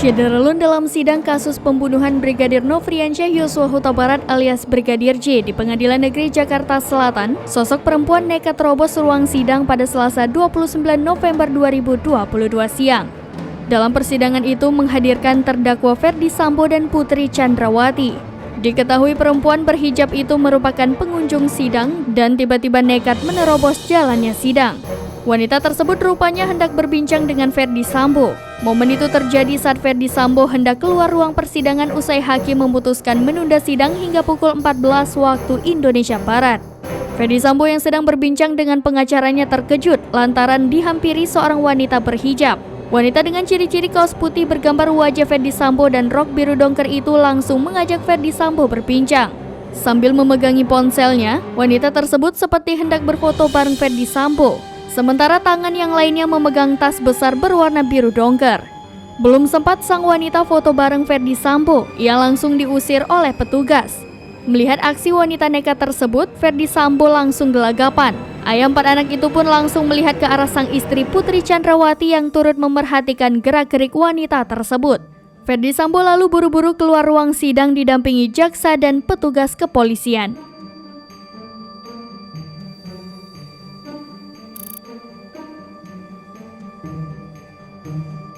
Syederlun dalam sidang kasus pembunuhan Brigadir Nofriansyah Yosua Huta Barat alias Brigadir J di Pengadilan Negeri Jakarta Selatan, sosok perempuan nekat terobos ruang sidang pada Selasa 29 November 2022 siang. Dalam persidangan itu menghadirkan terdakwa Ferdi Sambo dan Putri Chandrawati. Diketahui perempuan berhijab itu merupakan pengunjung sidang dan tiba-tiba nekat menerobos jalannya sidang. Wanita tersebut rupanya hendak berbincang dengan Ferdi Sambo. Momen itu terjadi saat Ferdi Sambo hendak keluar ruang persidangan usai hakim memutuskan menunda sidang hingga pukul 14 waktu Indonesia Barat. Ferdi Sambo yang sedang berbincang dengan pengacaranya terkejut lantaran dihampiri seorang wanita berhijab. Wanita dengan ciri-ciri kaos putih bergambar wajah Ferdi Sambo dan rok biru dongker itu langsung mengajak Ferdi Sambo berbincang. Sambil memegangi ponselnya, wanita tersebut seperti hendak berfoto bareng Ferdi Sambo. Sementara tangan yang lainnya memegang tas besar berwarna biru dongker. Belum sempat sang wanita foto bareng Ferdi Sambo, ia langsung diusir oleh petugas. Melihat aksi wanita nekat tersebut, Ferdi Sambo langsung gelagapan. Ayah 4 anak itu pun langsung melihat ke arah sang istri Putri Chandrawati yang turut memerhatikan gerak-gerik wanita tersebut. Ferdi Sambo lalu buru-buru keluar ruang sidang didampingi jaksa dan petugas kepolisian.